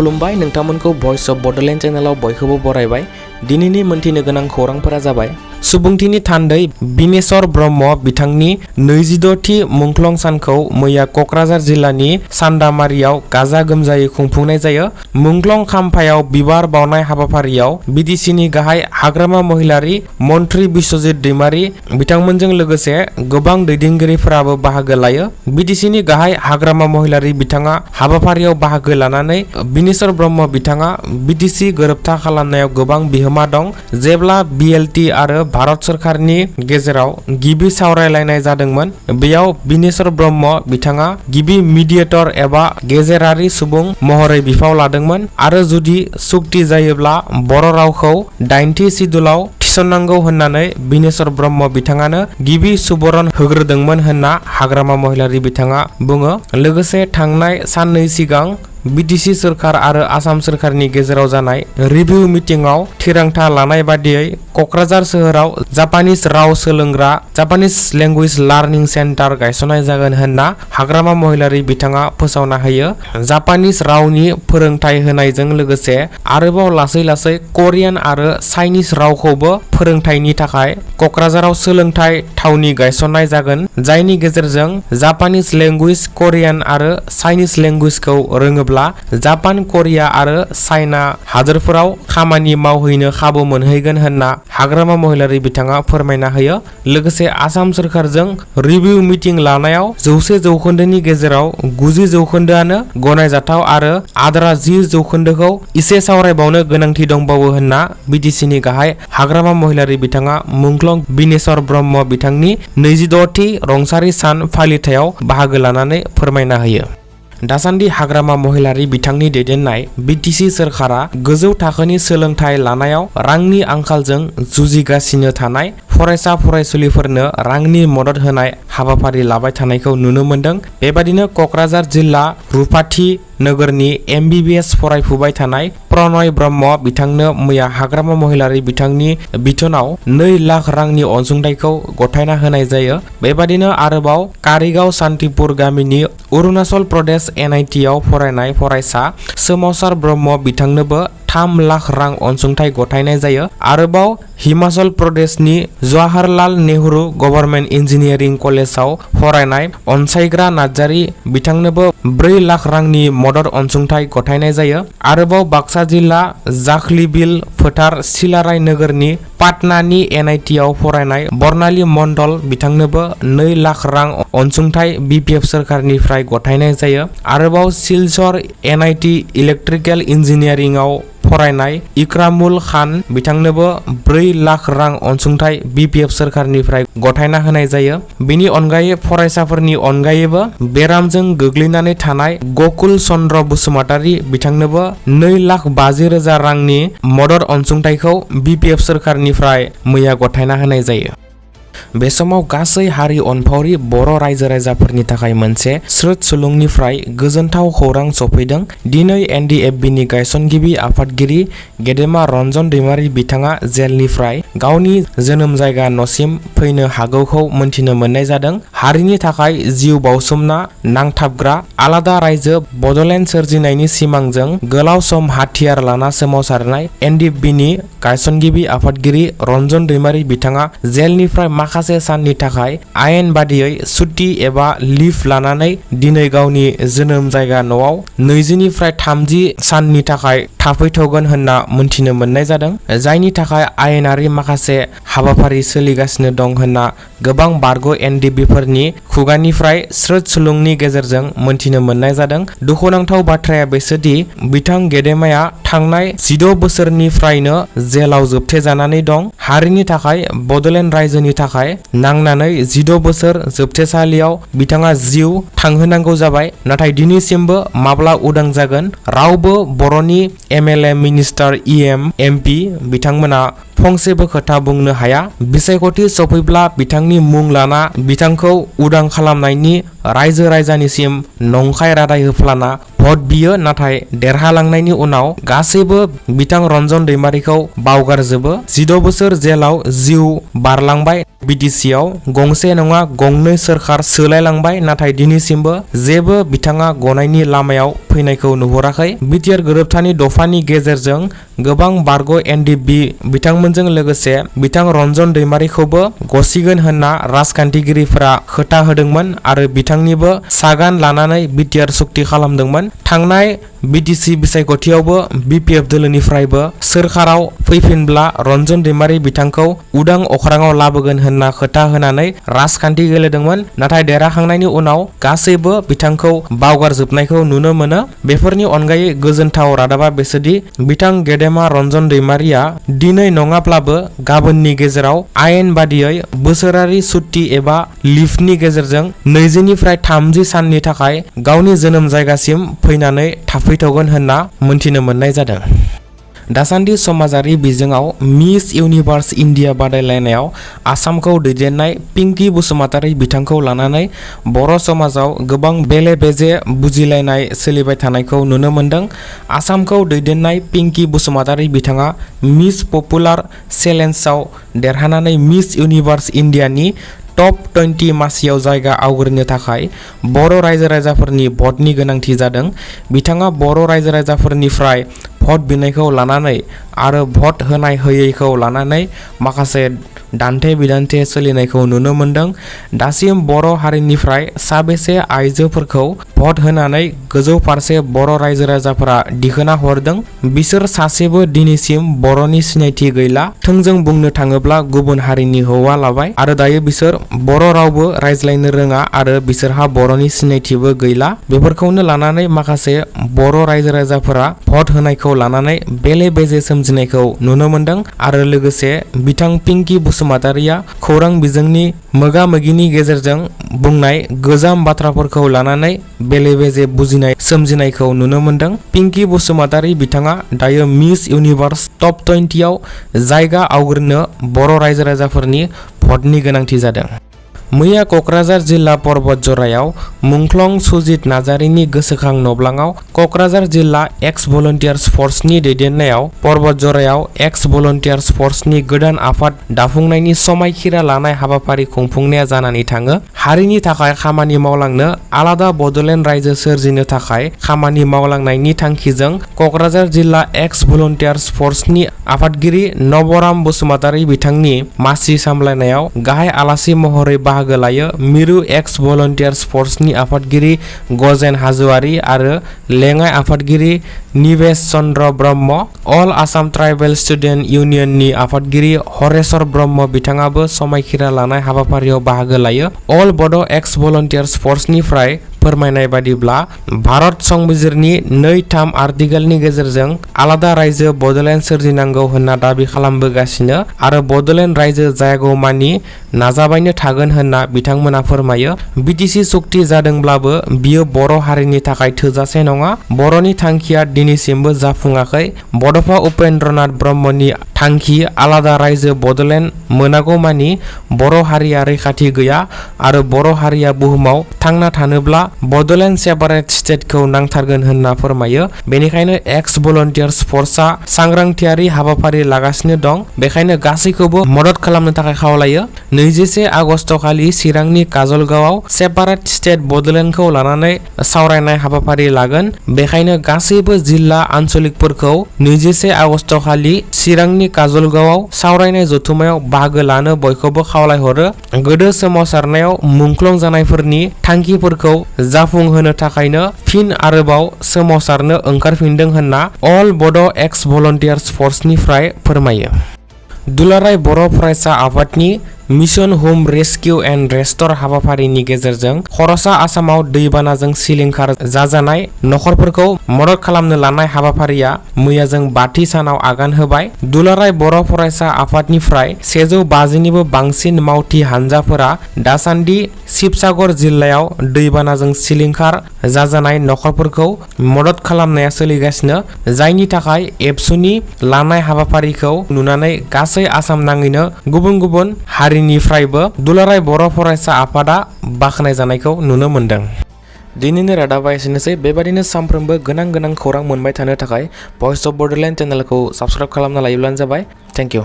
खुलुमबाय नोंथांमोनखौ भइस अफ बडोलेण्ड चेनेलाव बयखौबो बरायबाय। दिनैनि मोनथिनो गोनां खौरांफोरा जाबाय सुबुंथिनि थान्दै बिनेश्वर ब्रह्म बिथांनि 26थि मुंख्लं सानखौ मैया कक्राझार जिल्लानि सान्दामारियाव गाजा गोमजायै खुंफुंनाय जायो। मुंख्लं खाम्फायाव बिबार बावनाय हाबाफारियाव बिटिसिनि गाहाय हाग्रामा महिलारी, मन्त्रि बिश्वजित दैमारी बिथांमोनजों लोगोसे गोबां दैदेनगिरिफोराबो बाहागो लायो। बिटिसिनि गाहाय हाग्रामा महिलारी बिथाङा हाबाफारियाव बाहागो लानानै बिनेश्वर ब्रह्म बिथाङा बिटिसि गोरोबथा खालामनायाव गोबां बिहोमा दं। जेब्ला बिएलटि आरो भारत सरकारनि गेजेराव गिबि सावरायलायनाय जादोंमोन, बेयाव बिनेश्वर ब्रह्म बिथाङा गिबि मिडिएटर एबा गेजेरारि सुबुं महरै बिफाव लादोंमोन आरो जुदि सुक्ति जायोब्ला बर' रावखौ 8थि सिडुलाव थिसननांगौ होननानै बिनेश्वर ब्रह्म बिथाङानो गिबि सुबुरुन होग्रोदोंमोन होनना हाग्रामा महिलारी बिथाङा बुङो। लोगोसे थांनाय साननै सिगां बिटिसि सोरखार आरो आसाम सोरखारनि गेजेराव जानाय रिभिउ मिटिंआव थिरांथा लानाय बादियै कक्राझार सोहोराव जापानिज राव सोलोंग्रा जापानिज लेंगुवेज लार्निं सेन्टार गायसननाय जागोन होनना हाग्रामा महिलारी बिथाङा फोसावना होयो। जापानिज रावनि फोरोंथाय होनायजों लोगोसे आरोबाव लासै लासै करियान आरो चाइनिज रावखौबो फोरोंथायनि थाखाय कक्राझाराव सोलोंथाय थावनि गायसननाय जागोन, जायनि गेजेरजों जापानिज लेंगुवेज, करियान आरो चाइनिज लेंगुवेजखौ रोङोब्ला जापान, कोरिया आरो चाइना हादोरफोराव खामानि मावहैनो खाबु मोनहैगोन होनना हाग्रामा महिलारी बिथाङा फोरमायना होयो। लोगोसे आसाम सोरखारजों रिभिउ मिटिं लानायाव 100% गेजेराव 90% गनायजाथाव आरो आद्रा 10% इसे सावरायबावनो गोनांथि दंबावो होनना बिटिसिनि गाहाय हाग्रामा महिलारी बिथाङा मुंख्लं बिनेश्वर ब्रह्म बिथांनि 26थि रंसारि सान फालिथायाव बाहागो लानानै फोरमायना होयो। दासान्दि हाग्रामा महिलारी बिथांनि दैदेननाय बिटिसि सोरखारा गोजौ थाखोनि सोलोंथाइ लानायाव रांनि आंखालजों जुजिगासिनो थानाय फरायसा फरायसुलिफोरनो रांनि मदद होनाय हाबाफारि लाबाय थानायखौ नुनो मोनदों। बेबादिनो कक्राझार जिल्ला रुपाथि नोगोरनि MBBS फरायफुबाय थानाय प्रनय ब्रह्म बिथांनो मैया हाग्रामा महिलारी बिथांनि बिथोनाव 2 लाख रांनि अनसुंथाइखौ गथायना होनाय जायो। बेबादिनो आरोबाव कारिगाव सान्तिपुर गामिनि अरुणाचल प्रदेश NIT आव फरायनाय फरायसा सोमावसार ब्रह्म बिथांनोबो 3 लाख रां अनसुंथाइ गथायनाय जायो। आरोबाव हिमाचल प्रदेशनि जवाहरलाल नेहरू गभर्नमेन्ट इन्जिनियारिं कलेजाव फरायनाय अनसायग्रा नार्जारी बिथांनोबो 4 लाख रांनि मदद अनसुंथाइ गथायनाय जायो। आरोबाव बाक्सा जिल्ला जाखलिबिल फोथार सिलाराय नोगोरनि पाटनानि NIT आव फरायनाय बर्नाली मण्डल बिथांनोबो 2 लाख रां अनसुंथाइ BPF सोरखारनिफ्राय गथायनाय जायो। आरोबाव सिलचर NIT इलेक्ट्रिकेल इन्जिनियारिं आव फरायनाय इक्रामुल खान बिथांनोबो 4 लाख रां अनसुंथाइ BPF सोरखारनिफ्राय गथायना होनाय जायो। बेनि अनगायै फरायसाफोरनि अनगायैबो बेरामजों गोग्लैनानै थानाय गकुल चन्द्र बसुमतारी बिथांनोबो 2,50,000 रांनि मदद अनसुंथाइखौ BPF सोरखारनिफ्राय मैया गथायना होनाय जायो। बे समाव गासै हारि अनफावरि बर' रायजो राजाफोरनि थाखाय मोनसे स्रोत सुलुंनिफ्राय गोजोनथाव खौरां सफैदों। दिनै NDFB-नि गायसनगिरि आफादगिरि गेदेमा रन्जन दैमारी बिथाङा जेलनिफ्राय गावनि जोनोम जायगा न'सिम फैनो हागौखौ मोनथिनो मोननाय जादों। हारिनि थाखाय जिउ बाउसोमना नांथाबग्रा आलादा रायजो बड'लेण्ड सोरजिनायनि सिमांजों गोलाव सम हाथियार लाना सोमावसारनाय NDFB-नि गायसनगिरि आफादगिरि रन्जन दैमारी बिथाङा जेलनिफ्राय माखासे साननि थाखाय आयेन बादियै सुटि एबा लिभ लानानै दिनै गावनि जोनोम जायगा न'आव 20निफ्राय 30 साननि थाखाय थाफैथ'गोन होनना मोनथिनो मोननाय जादों, जायनि थाखाय आयेनारि माखासे हाबाफारि सोलिगासिनो दं होनना गोबां बारग' NDFB-फोरनि खुगानिफ्राय स्रोत सुलुंनि गेजेरजों मोनथिनो मोननाय जादों। दुखुनांथाव बाथ्राया बेसोदि बिथां गेदेमाया थांनाय 16 बोसोरनिफ्रायनो जेलाव जोबथेजानानै दं। हारिनि थाखाय बड'लेण्ड रायजोनि थाखाय नांनानै 16 बोसोर जोबथेसालियाव बिथाङा जिउ थांहोनांगौ जाबाय। नाथाय दिनैसिमबो माब्ला उदां जागोन रावबो बर'नि MLA, मिनिस्टार, EM, MP बिथांमोना फंसेबो खोथा बुंनो हाया। बिसायख'थि सफैब्ला बिथांनि मुं लाना बिथांखौ उदां खालामनायनि रायजो राजानिसिम नंखाय रादाय होफ्लाना भट बियो, नाथाय देरहालांनायनि उनाव गासैबो बिथां रन्जन दैमारीखौ बावगारजोबो। 16 बोसोर जेलाव जिउ बारलांबाय। BTC आव गंसे नङा गंनै सोरखार सोलायलांबाय नाथाय दिनैसिमबो जेबो बिथाङा गनायनि लामायाव फैनायखौ नुहुराखै। BTR गोरोबथानि दफानि गेजेरजों गोबां बारग' NDB बिथांमोनजों लोगोसे बिथां रन्जन दैमारिखौबो गसिगोन होनना राजखान्थिगिरिफोरा खोथा होदोंमोन आरो बिथांनिबो सागान लानानै BTR सुक्ति खालामदोंमोन। थांनाय BTC बिसायख'थियावबो BPF दोलोनिफ्रायबो सोरखाराव फैफिनब्ला रन्जन दैमारि बिथांखौ उदां अख्राङाव लाबोगोन होनना खोथा होनानै राजखान्थि गेलेदोंमोन नाथाय देरहाखांनायनि उनाव गासैबो बिथांखौ बावगारजोबनायखौ नुनो मोनो। बेफोरनि अनगायै गोजोनथाव रादाबा बेसोदि बिथां गेदेमा रन्जन दैमारिया दिनै नङाब्लाबो गाबोननि गेजेराव आयेन बादियै बोसोरारि सुट्टि एबा लिभनि गेजेरजों 20निफ्राय 30 साननि थाखाय गावनि जोनोम जायगासिम फैनानै थाफैथ'गोन होनना मोनथिनो मोननाय जादों। दासान्दि समाजारि बिजोङाव मिस इउनिभार्स इन्डिया बादायलायनायाव आसामखौ दैदेननाय पिंकी बसुमतारी बिथांखौ लानानै बर' समाजाव गोबां बेले बेजे बुजिलायनाय सोलिबाय थानायखौ नुनो मोनदों। आसामखौ दैदेननाय पिंकी बसुमतारी बिथाङा मिस पपुलार चेलेन्जआव देरहानानै मिस इउनिभार्स इन्डियानि टप 20 मासियाव जायगा आवग्रिनो थाखाय बर' रायजो राजाफोरनि भटनि गोनांथि जादों। बिथाङा बर' रायजो राजाफोरनिफ्राय भट बिनायखौ लानानै आरो भट होनाय होयैखौ लानानै माखासे दान्थे बिदान्थे सोलिनायखौ नुनो मोनदों। दासिम बर' हारिनिफ्राय साबेसे आइजोफोरखौ भट होनानै गोजौ फारसे बर' रायजो राजाफोरा दिखोना हरदों? बिसोर सासेबो दिनैसिम बर'नि सिनायथि गैला। थोंजों बुंनो थाङोब्ला गुबुन हारिनि हौवा लाबाय आरो दायो बिसोर बर' रावबो रायज्लायनो रोङा आरो बिसोरहा बर'नि सिनायथिबो गैला। बेफोरखौनो लानानै माखासे बर' रायजो राजाफोरा भट होनायखौ लानानै बेले बेजे सोमजिनायखौ नुनो मोनदों आरो लोगोसे बिथां पिंकी बसुमतारीया खौरां बिजोंनि मोगा मोगिनि गेजेरजों बुंनाय गोजाम बाथ्राफोरखौ लानानै बेले बेजे बुजिनाय सोमजिनायखौ नुनो मोनदों। पिंकी बसुमतारी बिथाङा दायो मिस इउनिभार्स टप 20 आव जायगा आवग्रिनो बर' रायजो राजाफोरनि भटनि गोनांथि जादों। मैया क'क्राझार जिल्ला पर्बत जरायाव मुंख्लं सुजित नार्जारिनि गोसोखां नब्लाङाव क'क्राझार जिल्ला एक्स भलन्टियार्स फर्सनि दैदेननायाव पर्बत जरायाव एक्स भलन्टियार्स फर्सनि गोदान आफाद दाफुंनायनि समायखिरा लानाय हाबाफारि खुंफुंनाया जानानै थाङो। हारिनि थाखाय खामानि मावलांनो आलादा बड'लेण्ड रायजो सोरजिनो थाखाय खामानि मावलांनायनि थांखिजों क'क्राझार जिल्ला एक्स भलन्टियार्स फर्सनि आफादगिरि नबराम बसुमतारी बिथांनि मासि सामलायनायाव गाहाय आलासि महरै बाहागो लायो मिरु एक्स भलन्टियार्स फर्सनि आफादगिरि गजेन हाज'वारि आरो लेङाइ आफादगिरि निवेश चन्द्र ब्रह्म। अल आसाम ट्राइबेल स्टुडेन्ट इउनियननि आफादगिरि हरेश्वर ब्रह्म बिथाङाबो समायखिरा लानाय हाबाफारियाव बाहागो लायो। अल बड' एक्स भलन्टियार्स फर्सनिफ्राय फोरमायनाय बादिब्ला भारत संबिजिरनि 2-3 आर्टिकेलनि गेजेरजों आलादा रायजो बड'लेण्ड सोरजिनांगौ होनना दाबि खालामबोगासिनो आरो बड'लेण्ड रायजो जायागौमानि नाजाबायनो थागोन होनना बिथांमोना फोरमायो। BTC सुक्ति जादोंब्लाबो बियो बर' हारिनि थाखाय थोजासे नङा। बर'नि थांखिया दिनैसिमबो जाफुङाखै। बड'फा उपेन्द्रनाथ ब्रह्मनि थांखि आलादा रायजो बड'लेण्ड मोनागौमानि बर' हारिया रैखाथि गैया आरो बर' हारिया बुहुमाव थांना थानोब्ला बड'लेण्ड सेपारेट स्टेटखौ नांथारगोन होनना फोरमायो। बेनिखायनो एक्स भलन्टियार्स फर्सआ सांग्रांथियारि हाबाफारि लागासिनो दं। बेखायनो गासैखौबो मदद खालामनो थाखाय खावलायो। 21 आगस्ट खालि चिरांनि काजलगावआव सेपारेट स्टेट बड'लेण्डखौ लानानै सावरायनाय हाबाफारि लागोन। बेखायनो गासैबो जिल्ला आन्सलिकफोरखौ 21 आगस्ट खालि चिरांनि काजलगावआव सावरायनाय जथुमायाव बाहागो लानो बयखौबो खावलायहरो। गोदो सोमावसारनायाव मुंख्लं जानायफोरनि थांखिफोरखौ जाफुंहोनो थाखायनो फिन आरोबाव सोमावसारनो ओंखारफिनदों होनना अल बड' एक्स भलन्टियार्स फर्सनिफ्राय फोरमायो। दुलाराय बर' फरायसा आफादनि मिशन होम रेस्किउ एन्ड रेस्टर हाबाफारिनि गेजेरजों खर'सा आसामाव दैबानाजों सिलिंखार जाजानाय नखरफोरखौ मदद खालामनो लानाय हाबाफारिया मैया जों 30 सानाव आगान होबाय। दुलाराय बर' फरायसा आफादनिफ्राय 150निबो बांसिन मावथि हानजाफोरा दासान्दि शिबसागर जिल्लायाव दैबानाजों सिलिंखार जाजानाय नखरफोरखौ मदद खालामनाया सोलिगासिनो, जायनि थाखाय एबसुनि लानाय हाबाफारिखौ नुनानै गासै आसाम नाङैनो गुबुन गुबुन हारिनिफ्रायबो दुलाराय बर' फरायसा आफादा बाख्नाय जानायखौ नुनो मोनदों। दिनैनि रादाबा एसेनोसै। बेबादिनो सानफ्रोमबो गोनां खौरां मोनबाय थानो थाखाय भइस अफ बड'लेण्ड चेनेलखौ साबस्क्राइब खालामना लायोब्लानो जाबाय। Thank you.